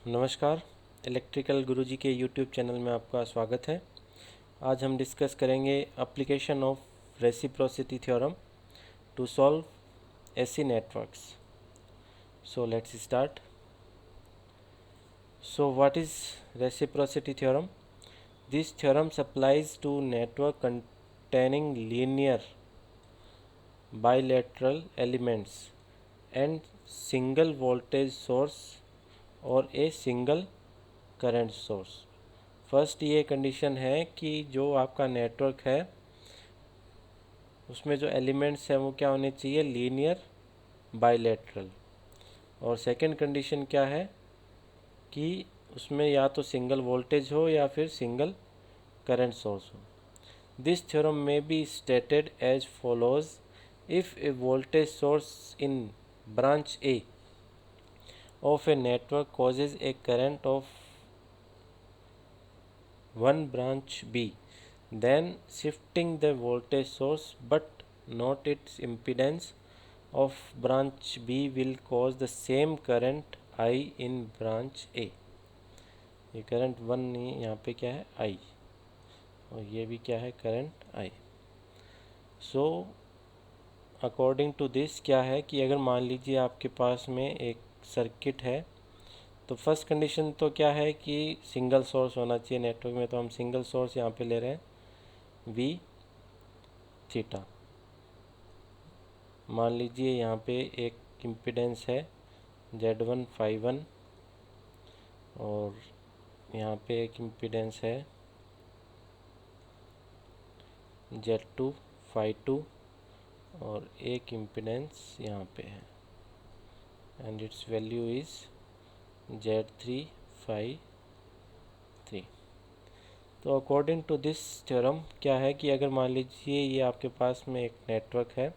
नमस्कार। इलेक्ट्रिकल गुरुजी के YouTube channel में आपका स्वागत है। आज हम डिस्कस करेंगे application of reciprocity theorem to solve AC networks. So let's start. So what is reciprocity theorem? This theorem applies to network containing linear bilateral elements and single voltage source और a single current source. First ये condition है कि जो आपका network है उसमें जो elements हैं वो क्या होने चाहिए, लीनियर बाइलेटरल। और सेकंड कंडीशन क्या है कि उसमें या तो सिंगल वोल्टेज हो या फिर सिंगल करंट सोर्स हो। This theorem may be stated as follows: if a voltage source in branch A of a network causes a current of one branch B, then shifting the voltage source but not its impedance of branch B will cause the same current I in branch A। ये current 1 नहीं, यहाँ पे क्या है I, और ये भी क्या है current I। So according to this क्या है कि अगर मान लीजिए आपके पास में एक सर्किट है, तो फर्स्ट कंडीशन तो क्या है कि सिंगल सोर्स होना चाहिए नेटवर्क में, तो हम सिंगल सोर्स यहाँ पे ले रहे हैं वी थीटा। मान लीजिए यहाँ पे एक इम्पीडेंस है Z1 फाई 1 और यहाँ पे एक इम्पीडेंस है Z2 फाई 2 और एक इम्पीडेंस यहाँ पे है and its value is Z3 phi 3। तो अकॉर्डिंग टू दिस थ्योरम क्या है कि अगर मान लीजिए ये आपके पास में एक नेटवर्क है,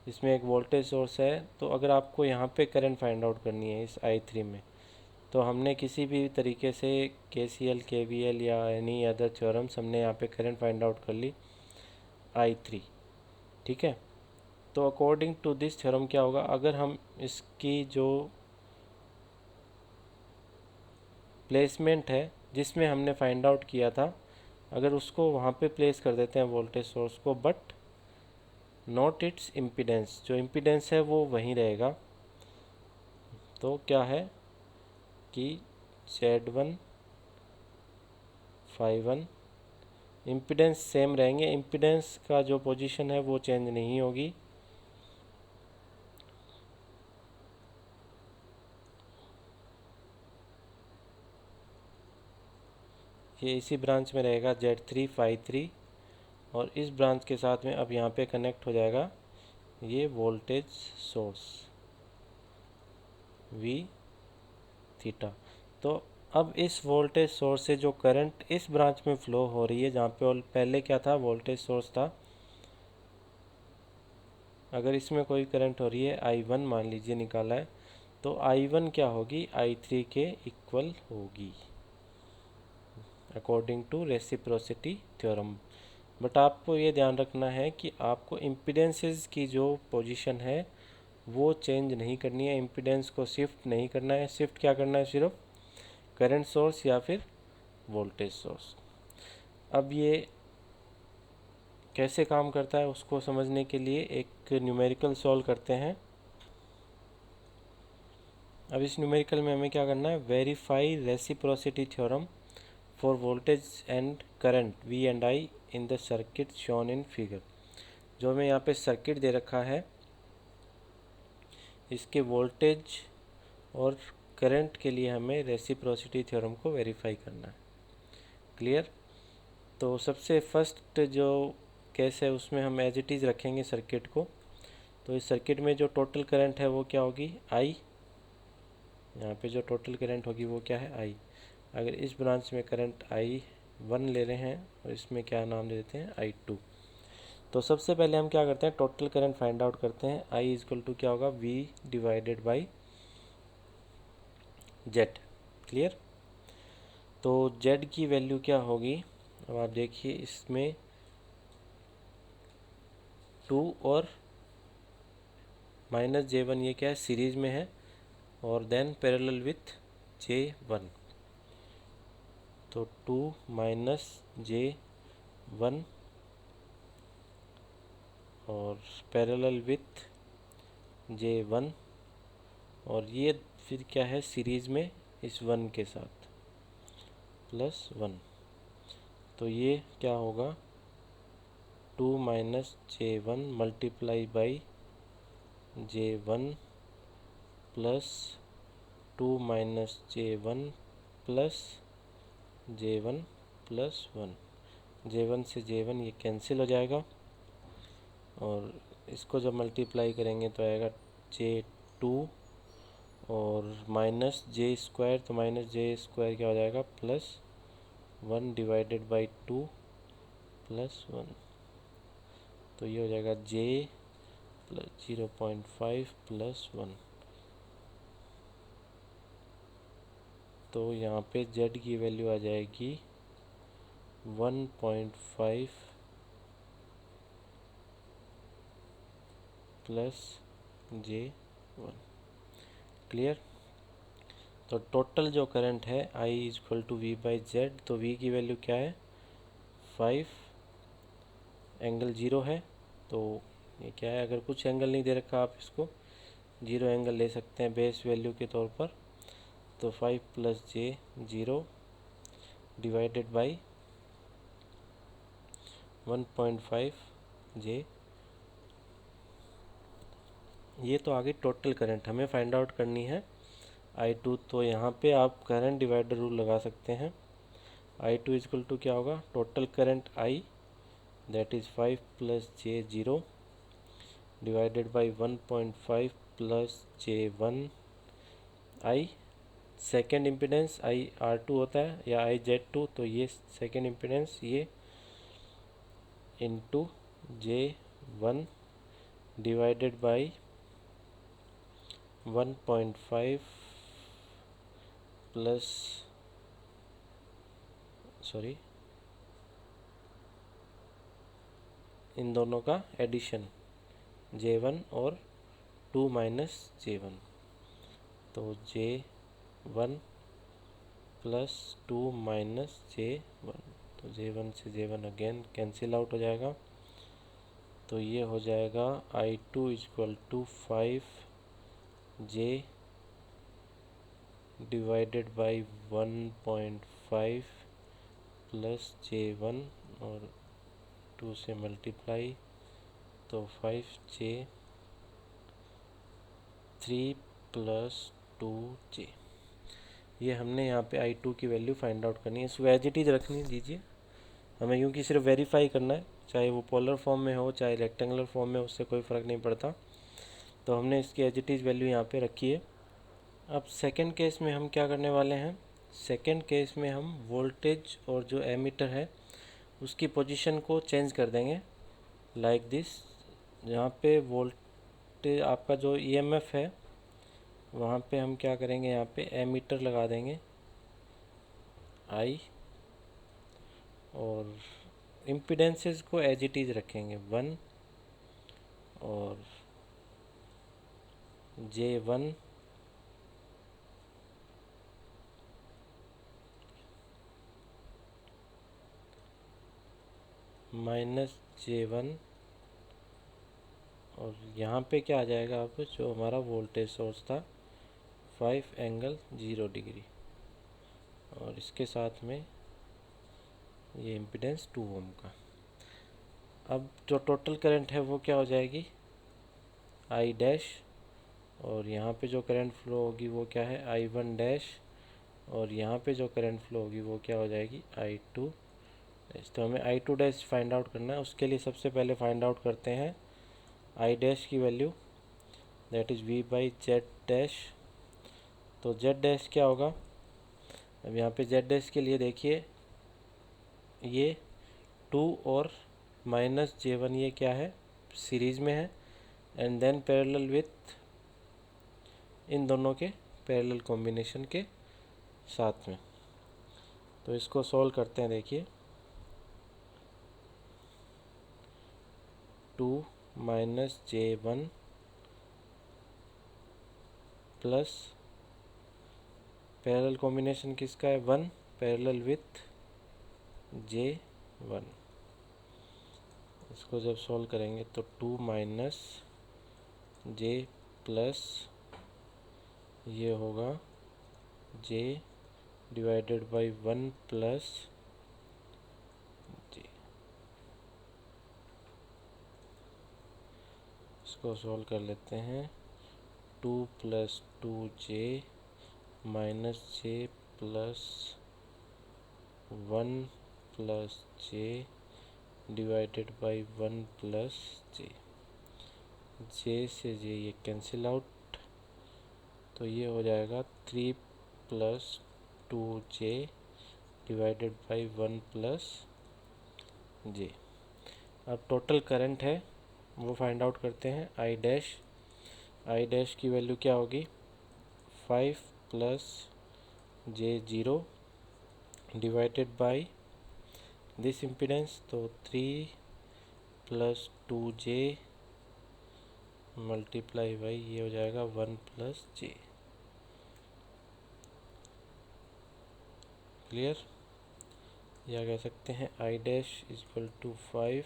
इसमें एक वोल्टेज सोर्स है, तो अगर आपको यहाँ पे करंट फाइंड आउट करनी है इस I3 में, तो हमने किसी भी तरीके से KCL KVL या एनी अदर थ्योरम्स हमने यहाँ पे करंट फाइंड आउट कर ली I3, ठीक है। तो अकॉर्डिंग टू दिस थ्योरम क्या होगा, अगर हम इसकी जो प्लेसमेंट है जिसमें हमने फाइंड आउट किया था, अगर उसको वहाँ पे प्लेस कर देते हैं वोल्टेज सोर्स को, बट नॉट इट्स इम्पीडेंस, जो इम्पीडेंस है वो वहीं रहेगा, तो क्या है कि Z1 फाई 1 इम्पीडेंस सेम रहेंगे, इम्पीडेंस का जो पोजीशन है वो चेंज नहीं होगी। ये इसी ब्रांच में रहेगा Z3 फाई 3 और इस ब्रांच के साथ में अब यहाँ पे कनेक्ट हो जाएगा ये वोल्टेज सोर्स वी थीटा। तो अब इस वोल्टेज सोर्स से जो करंट इस ब्रांच में फ्लो हो रही है, जहाँ पे पहले क्या था वोल्टेज सोर्स था, अगर इसमें कोई करंट हो रही है I1 मान लीजिए निकाला है, तो I1 क्या होगी I3 के इक्वल होगी according to reciprocity theorem. But आपको ये ध्यान रखना है कि आपको इम्पीडेंसेस की जो पोजीशन है वो चेंज नहीं करनी है, इम्पीडेंस को शिफ्ट नहीं करना है। शिफ्ट क्या करना है, सिर्फ करंट सोर्स या फिर वोल्टेज सोर्स। अब ये कैसे काम करता है उसको समझने के लिए एक न्यूमेरिकल सॉल्व करते हैं। अब इस न्यूमेरिकल में हमें क्या करना है, verify reciprocity theorem for voltage and current V and I in the circuit shown in figure. जो हमें यहाँ पे सर्किट दे रखा है, इसके वोल्टेज और करंट के लिए हमें रेसिप्रोसिटी थ्योरम को वेरीफाई करना है। क्लियर? तो सबसे फर्स्ट जो केस है उसमें हम एज इट इज़ रखेंगे सर्किट को। तो इस सर्किट में जो टोटल करंट है वो क्या होगी I, यहाँ पे जो टोटल करंट होगी वो क्या है I। अगर इस ब्रांच में करंट I1 ले रहे हैं और इसमें क्या नाम दे देते हैं I2। तो सबसे पहले हम क्या करते हैं, टोटल करंट फाइंड आउट करते हैं। I इक्वल टू क्या होगा V divided by Z। Clear? तो Z की वैल्यू क्या होगी, अब आप देखिए इसमें 2 और -J1 ये क्या है सीरीज में है और देन पैरेलल विथ J1, तो 2 माइनस J1 और पैरेलल विथ J1, और ये फिर क्या है सीरीज में इस 1 के साथ +1, तो ये क्या होगा 2 minus J1 multiply by J1 plus 2 minus J1 plus J1 plus 1, J1 से J1 ये कैंसिल हो जाएगा, और इसको जब मल्टीप्लाई करेंगे तो आएगा J2 और माइनस J² तो माइनस J² क्या हो जाएगा +1 डिवाइडेड बाई 2 +1, तो ये हो जाएगा J प्लस 0.5 +1, तो यहाँ पे Z की वैल्यू आ जाएगी 1.5 प्लस J1। क्लियर? तो टोटल जो करंट है I इक्वल टू V/Z, तो V की वैल्यू क्या है 5 एंगल 0 है, तो ये क्या है, अगर कुछ एंगल नहीं दे रखा आप इसको 0 एंगल ले सकते हैं बेस वैल्यू के तौर पर, तो 5 plus J0 divided by 1.5 J, ये तो आगे टोटल करंट हमें फाइंड आउट करनी है I2, तो यहाँ पे आप करंट डिवाइडर रूल लगा सकते हैं। I2 इक्वल टू क्या होगा total current I, that is 5 plus J0 divided by 1.5 plus J1 I, second impedance IR2 होता है या IZ2, तो ये सेकेंड इम्पिडेंस ये into J1 divided by 1.5 plus इन दोनों का एडिशन J1 और 2 माइनस J1, तो J1 प्लस 2 माइनस J1, तो J1 से J1 अगेन कैंसिल आउट हो जाएगा, तो ये हो जाएगा I2 equal to 5J divided by 1.5 plus J1 और 2 से मल्टीप्लाई, तो 5J 3 प्लस 2J, ये हमने यहाँ पे I2 की वैल्यू फाइंड आउट करनी है। इसको एज इट इज रखनी दीजिए हमें, क्योंकि सिर्फ वेरीफाई करना है, चाहे वो पोलर फॉर्म में हो चाहे रेक्टेंगुलर फॉर्म में, उससे कोई फ़र्क नहीं पड़ता, तो हमने इसकी एज इट इज वैल्यू यहाँ पे रखी है। अब सेकंड केस में हम क्या करने वाले हैं, सेकंड केस में हम वोल्टेज और जो एमीटर है उसकी पोजीशन को चेंज कर देंगे लाइक दिस, जहाँ पे वोल्टेज आपका जो ईएमएफ है वहाँ पे हम क्या करेंगे, यहाँ पे एमीटर लगा देंगे I, और इम्पीडेंसेस को एज इट इज रखेंगे 1 और J1 माइनस J1, और यहाँ पे क्या आ जाएगा अब जो हमारा वोल्टेज सोर्स था 5 एंगल 0 डिग्री, और इसके साथ में ये इम्पीडेंस 2 ओम का। अब जो टोटल करंट है वो क्या हो जाएगी I डैश, और यहाँ पे जो करंट फ्लो होगी वो क्या है I1 डैश, और यहाँ पे जो करंट फ्लो होगी वो क्या हो जाएगी I2 डैश। तो हमें I2 डैश फाइंड आउट करना है, उसके लिए सबसे पहले फाइंड आउट करते हैं I डैश की value, that is V/Z dash, तो Z डैश क्या होगा, अब यहाँ पे Z डैश के लिए देखिए ये 2 और माइनस J1 ये क्या है सीरीज़ में है, एंड देन पैरेलल विथ इन दोनों के पैरेलल कॉम्बिनेशन के साथ में। तो इसको सॉल्व करते हैं, देखिए 2 minus J1 plus parallel combination किसका है, 1 पैरेलल विथ J1। इसको जब सॉल्व करेंगे तो 2 माइनस J प्लस ये होगा J divided by 1 plus J। इसको सॉल्व कर लेते हैं। 2 plus 2J minus J plus 1 plus J divided by 1 plus J। J से J ये कैंसिल आउट, तो ये हो जाएगा 3 plus 2J divided by 1 plus J। अब टोटल करंट है वो फाइंड आउट करते हैं। आई डैश की वैल्यू क्या होगी, 5 plus J0 divided by this impedance, तो 3 प्लस 2J मल्टीप्लाई बाई ये हो जाएगा 1 प्लस J। क्लियर? या कह सकते हैं I dash equal to 5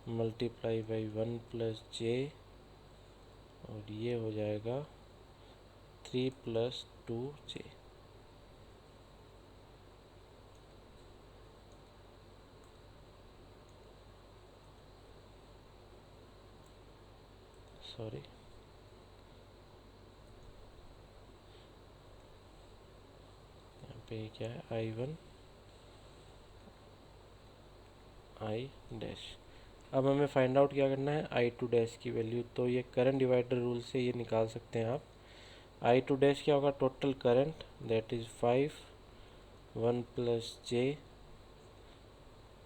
multiply by 1 plus J, और ये हो जाएगा 3 प्लस 2J। सॉरी, यहाँ पे क्या है, I1 आई डैश। अब हमें फाइंड आउट क्या करना है, I2 डैश की वैल्यू। तो ये करंट डिवाइडर रूल से ये निकाल सकते हैं आप। I2 डैश क्या होगा, total current, that is 5 1 plus J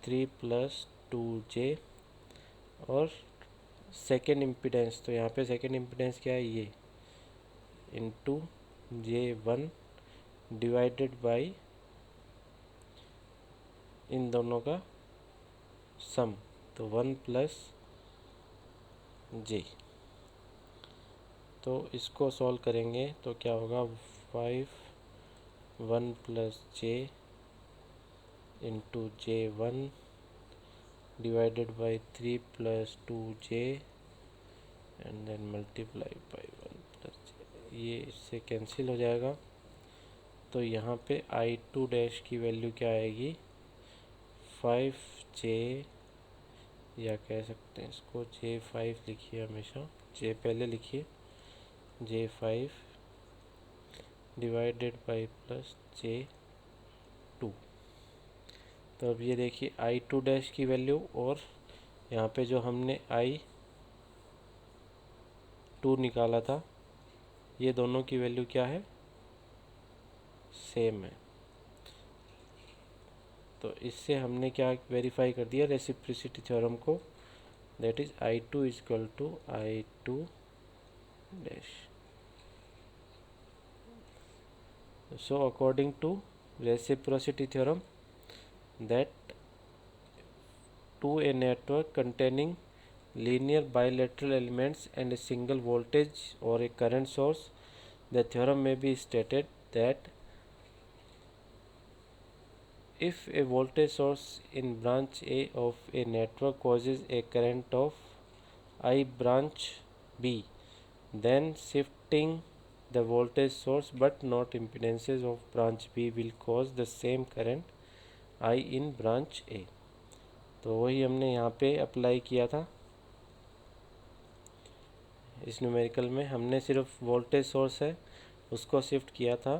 3 plus 2J, और सेकेंड इम्पीडेंस, तो यहाँ पे सेकेंड इम्पीडेंस क्या है, ये इंटू J1 डिवाइडेड बाई इन दोनों का सम, तो 1 प्लस J। तो इसको सॉल्व करेंगे तो क्या होगा, 5 1 plus J into J1 divided by 3 plus 2J and then multiply by 1 plus J। ये इससे कैंसिल हो जाएगा, तो यहाँ पे I2 डैश की वैल्यू क्या आएगी, 5J, या कह सकते हैं इसको J5 लिखिए, हमेशा J पहले लिखिए, J5 divided by plus J2। तो अब ये देखिए I2 डैश की वैल्यू और यहाँ पे जो हमने I2 निकाला था, ये दोनों की वैल्यू क्या है, सेम है। तो इससे हमने क्या वेरीफाई कर दिया, रेसिप्रोसिटी थ्योरम को, that is I2 equal to I2 dash. So according to reciprocity theorem, that to a network containing linear bilateral elements and a single voltage or a current source, the theorem may be stated that if a voltage source in branch A of a network causes a current of I branch B, then shifting the voltage source but not impedances of branch B will cause the same current I in branch A। तो वही हमने यहाँ पे apply किया था। इस numerical में हमने सिर्फ वोल्टेज सोर्स है उसको शिफ्ट किया था,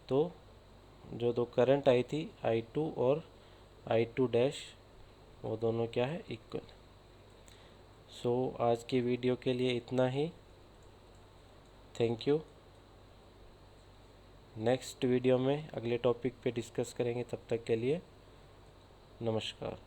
तो जो दो करंट आई थी I2 और I2 डैश, वो दोनों क्या है, इक्वल। सो आज की वीडियो के लिए इतना ही। Thank you. नेक्स्ट वीडियो में अगले टॉपिक पे डिस्कस करेंगे, तब तक के लिए नमस्कार।